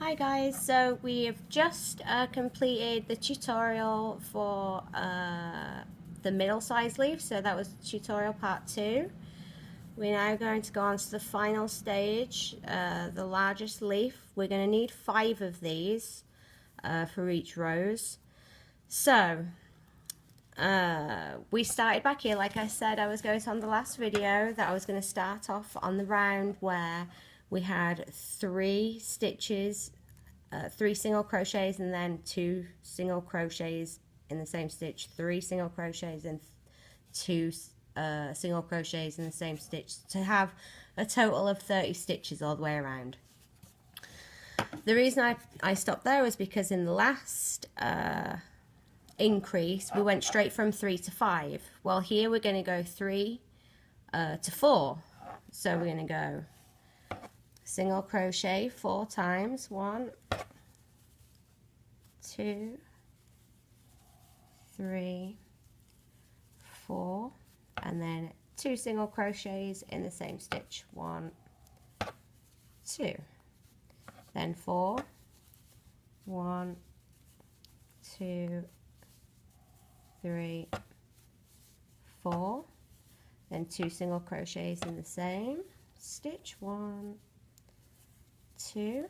Hi guys, so we have just completed the tutorial for the middle size leaf, so that was tutorial part 2. We're now going to go on to the final stage, the largest leaf. We're going to need 5 of these for each rose. So we started back here. Like I said, I was going to on the last video that I was going to start off on the round where we had 3 stitches, 3 single crochets, and then 2 single crochets in the same stitch, 3 single crochets and 2 single crochets in the same stitch, to have a total of 30 stitches all the way around. The reason I stopped there was because in the last increase we went straight from 3 to 5. Well, here we're going to go 3 to 4. So we're going to go single crochet 4 times, 1, 2, 3, 4, and then 2 single crochets in the same stitch, 1, 2, then 4, 1, 2, 3, 4, then 2 single crochets in the same stitch, 1, 2,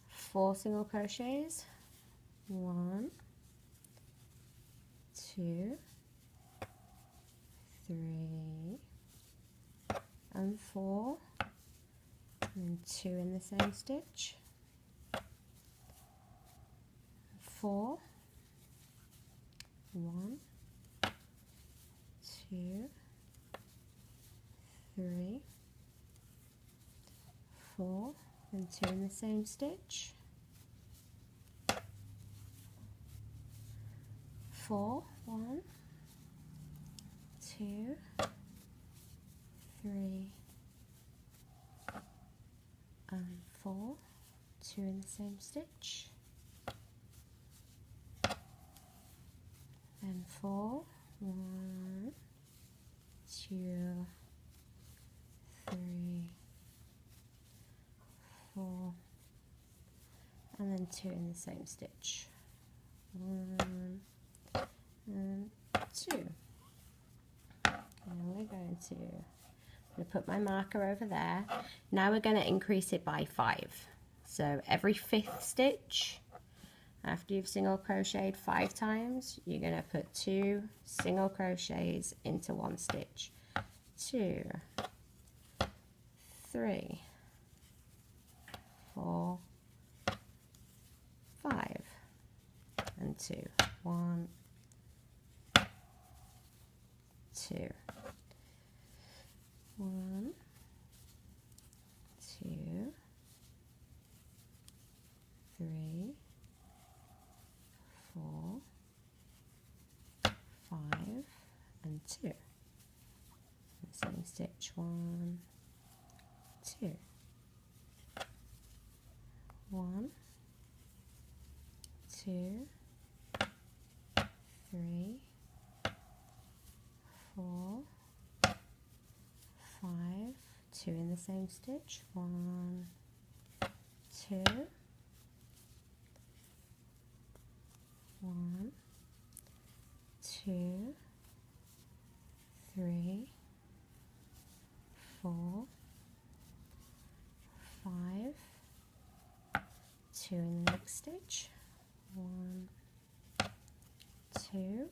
4 single crochets, 1, 2, 3, and 4, and 2 in the same stitch, 4, 1, 2, 3, 4, and 2 in the same stitch, 4, 1, 2, 3, and 4, 2 in the same stitch, then 4, 1, 2, 3, 4, and then 2 in the same stitch, 1 and 2. And we're going to put my marker over there. Now we're going to increase it by 5. So every 5th stitch, after you've single crocheted 5 times, you're going to put 2 single crochets into 1 stitch. 2, 3, 4, 5, and 2. 1, 2, 1, 2, 3, 4, 5, and 2. The same stitch, 1, 2, 1, 2, 3, 4, 5, 2 in the same stitch, 1, 2, 1, 2, 3, 4, 5, 2 in the next stitch, 1, 2,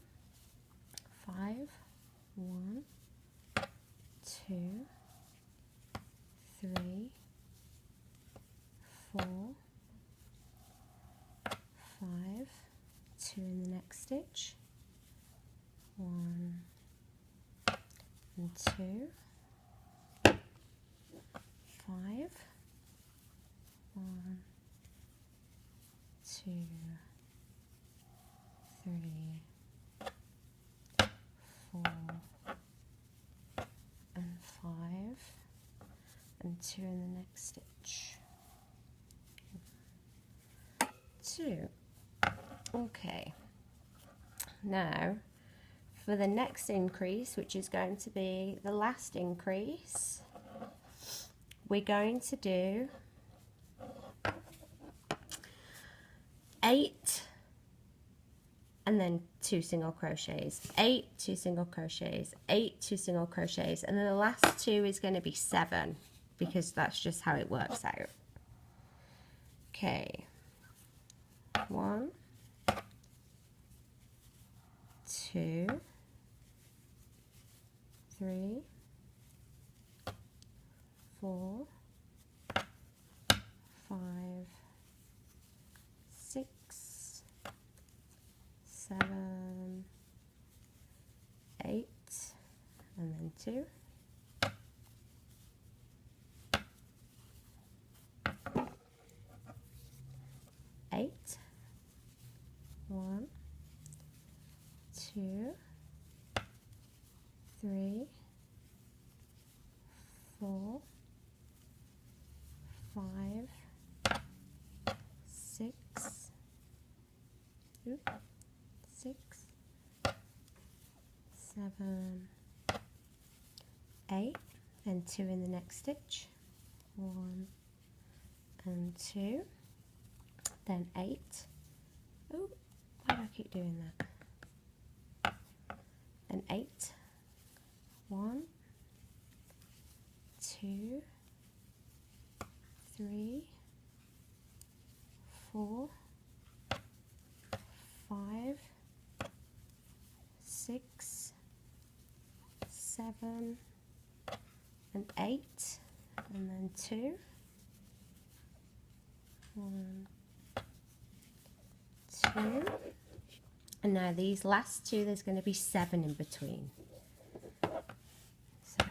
5, 1, 2, 3, 4, 5, 2 in the next stitch, 1 and 2, 5, 1, 2, 3, 4, and 5, and 2 in the next stitch. 2. Okay. Now, for the next increase, which is going to be the last increase, we're going to do 8 and then 2 single crochets, 8, 2 single crochets, 8, 2 single crochets, and then the last 2 is going to be 7 because that's just how it works out. Okay, 1, 2, 3, 4, 5, 6, 7, 8, and then 2. 8, 1, 2, 3, 4, 5, 6, 7, 8, then 2 in the next stitch, 1 and 2, then 8. Oh, why do I keep doing that? Then 8, 1, 2, 3, 4, 5, 6, 7, and 8, and then 2, 1, 2, and now these last 2, there's going to be 7 in between. So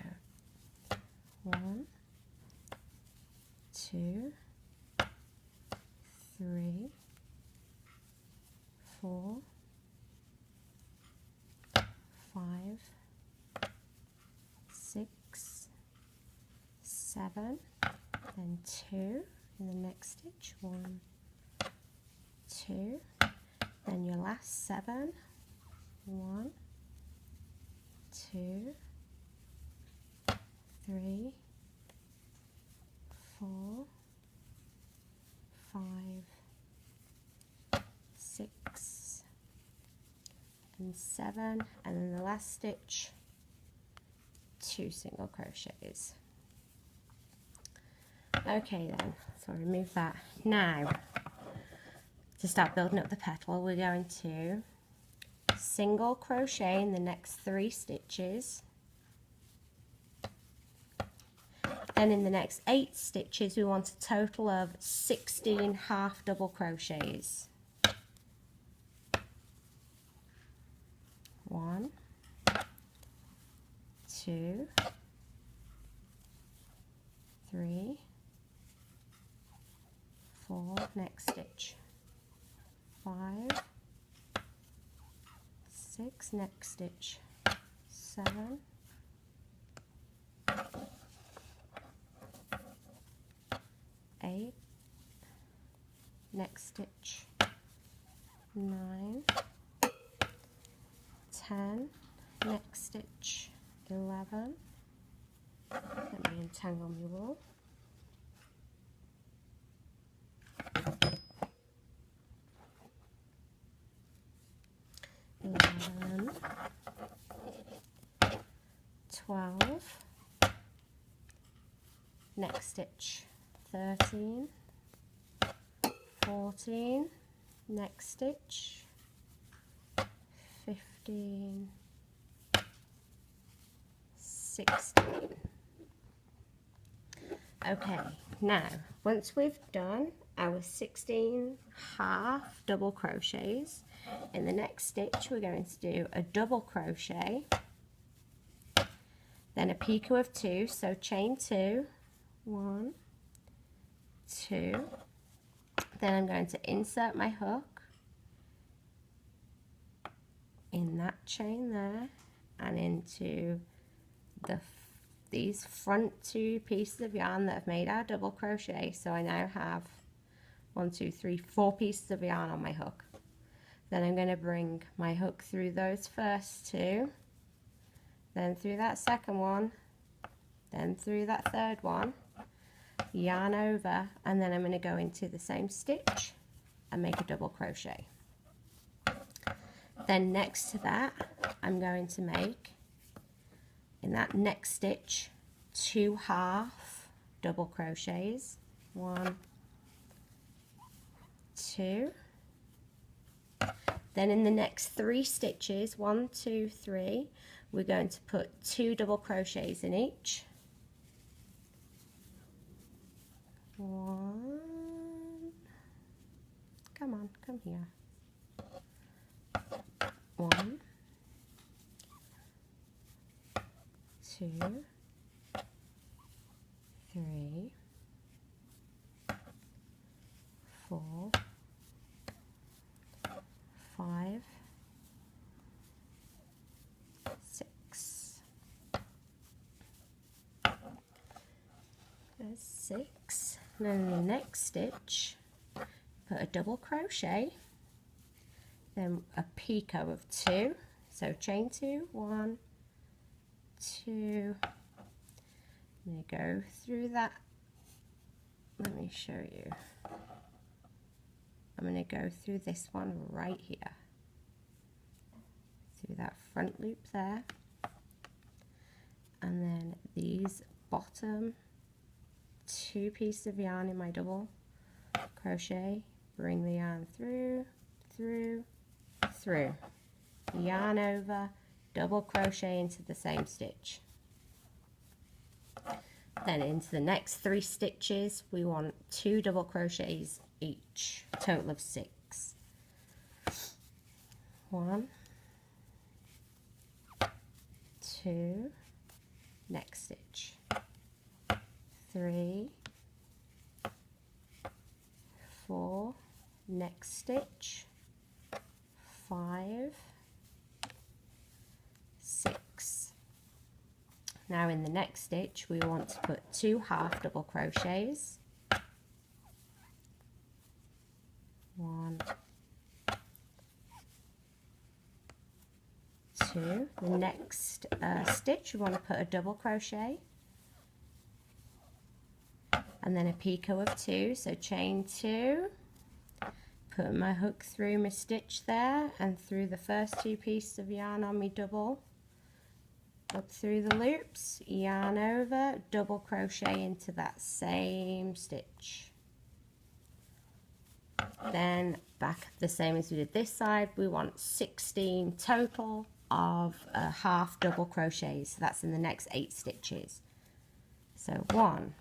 1, 2, 3, 4, 5, 6, 7, then 2 in the next stitch, 1, 2, then your last 7, 1, 2, 3, 4, 5, 6, and 7, and then the last stitch, 2 single crochets. Okay then, so remove that. Now, to start building up the petal, we're going to single crochet in the next 3 stitches. Then in the next 8 stitches, we want a total of 16 half double crochets. 1, 2, 3, 4, next stitch, 5, 6, next stitch, 7, 8, next stitch, 9, 10, next stitch, 11, let me untangle my wool, 11, 12, next stitch, 13, 14, next stitch, 15, 16. Okay, now once we've done our 16 half double crochets, in the next stitch we're going to do a double crochet, then a picot of 2, so chain 2, 1, 2, then I'm going to insert my hook in that chain there and into these front 2 pieces of yarn that have made our double crochet. So I now have 1, 2, 3, 4 pieces of yarn on my hook. Then I'm going to bring my hook through those first 2, then through that second one, then through that third one, yarn over, and then I'm going to go into the same stitch and make a double crochet. Then next to that, I'm going to make, in that next stitch, 2 half double crochets. 1, 2. Then in the next 3 stitches, 1, 2, 3, we're going to put 2 double crochets in each. 1, come on, come here. 1, 2, 3, 4, 5, 6. There's 6. And then in the next stitch, put a double crochet, then a picot of 2. So chain 2, 1, 2. I'm going to go through that. Let me show you. I'm going to go through this one right here, through that front loop there, and then these bottom 2 pieces of yarn in my double crochet, bring the yarn through, through, through, yarn over, double crochet into the same stitch. Then into the next 3 stitches, we want 2 double crochets each, total of 6. 1, 2, next stitch, 3, 4, next stitch, 5, 6. Now in the next stitch we want to put 2 half double crochets. 1, 2. The next stitch we want to put a double crochet and then a picot of 2, so chain 2, put my hook through my stitch there and through the first 2 pieces of yarn on my double, up through the loops, yarn over, double crochet into that same stitch. Then back the same as we did this side, we want 16 total of half double crochets, so that's in the next 8 stitches. So 1,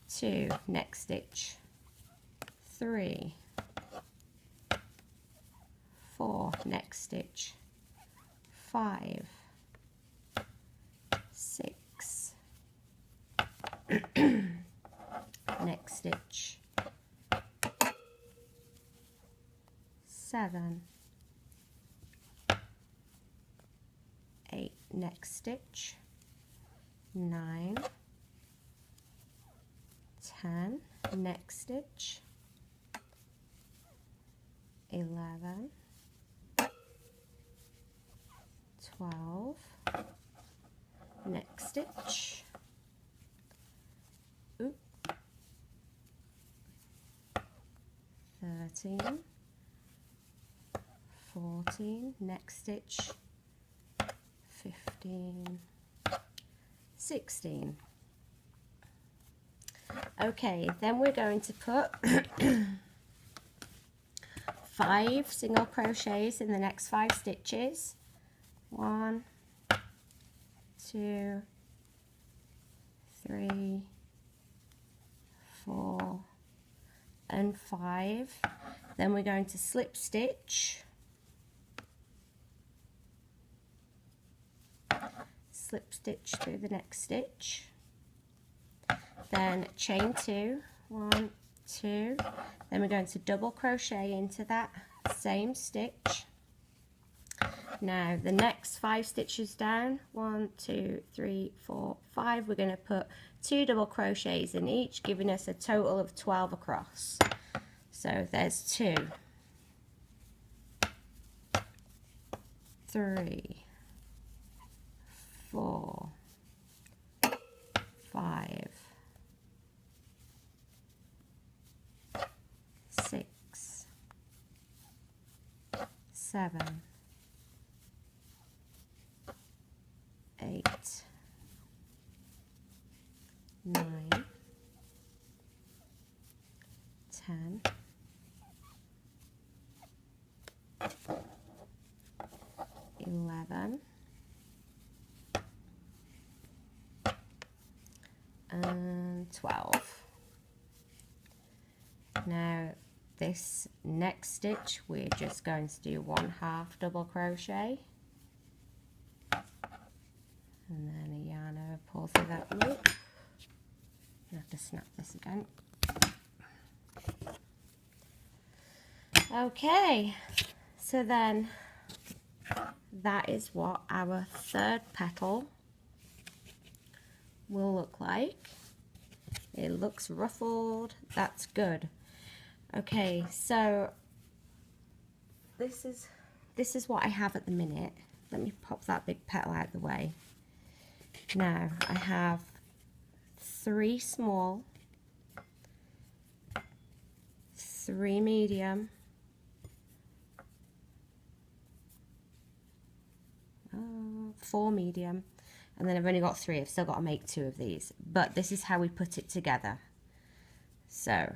2, next stitch, 3, 4, next stitch, 5, 6, next stitch, 7, 8, next stitch, 9, 10, next stitch, 11, 12, next stitch, 13, 14, next stitch, 15, 16. Okay, then we're going to put 5 single crochets in the next 5 stitches. 1, 2, 3, 4, and 5. Then we're going to slip stitch, slip stitch through the next stitch, then chain 2, 1, 2, then we're going to double crochet into that same stitch. Now the next 5 stitches down, 1, 2, 3, 4, 5, we're going to put 2 double crochets in each, giving us a total of 12 across. So there's 2, 3, 4, 5, 7, 8, 9, 10, 11, and 12. Now this next stitch we're just going to do 1/2 double crochet and then a yarn over, pull through that loop. I have to snap this again. Okay, so then that is what our third petal will look like. It looks ruffled, that's good. Okay, so this is what I have at the minute. Let me pop that big petal out of the way. Now I have 3 small, 3 medium, 4 medium, and then I've only got 3. I've still got to make 2 of these, but this is how we put it together. So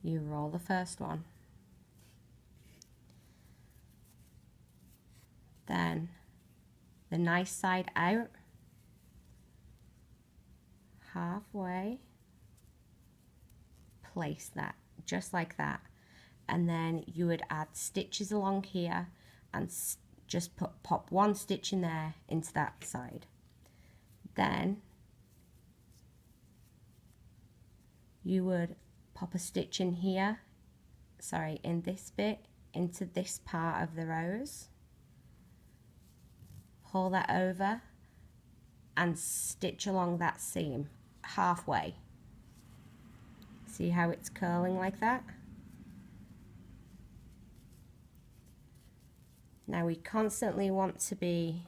you roll the first one, then the nice side out, halfway, place that just like that, and then you would add stitches along here and just pop 1 stitch in there into that side. Then you would pop a stitch in here, sorry, in this bit, into this part of the rose, pull that over and stitch along that seam halfway. See how it's curling like that? Now we constantly want to be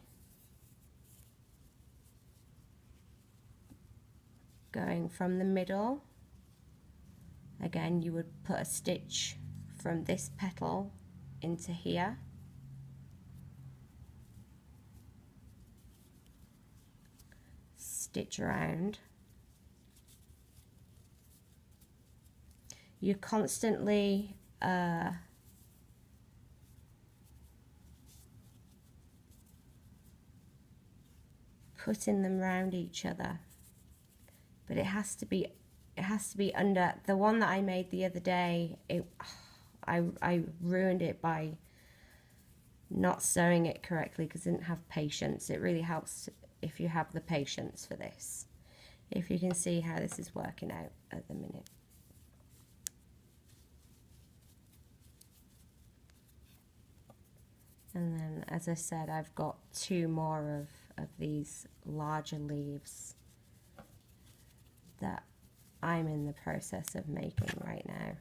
going from the middle. Again, you would put a stitch from this petal into here. Stitch around. You're constantly putting them around each other, but it has to be under. The one that I made the other day, I ruined it by not sewing it correctly because I didn't have patience. It really helps if you have the patience for this. If you can see how this is working out at the minute. And then, as I said, I've got 2 more of these larger leaves that I'm in the process of making right now.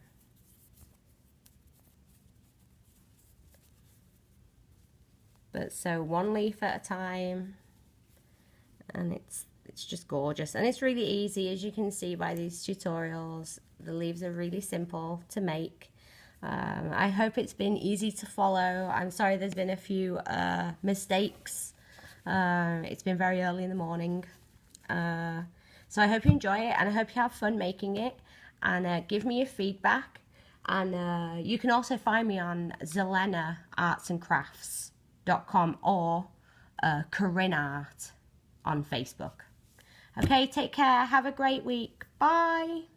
But so 1 leaf at a time, and it's just gorgeous, and it's really easy, as you can see by these tutorials. The leaves are really simple to make. I hope it's been easy to follow. I'm sorry there's been a few mistakes. It's been very early in the morning. So I hope you enjoy it, and I hope you have fun making it, and give me your feedback. And you can also find me on ZelenaArtsandCrafts.com or CorrinneArt on Facebook. Okay, take care. Have a great week. Bye.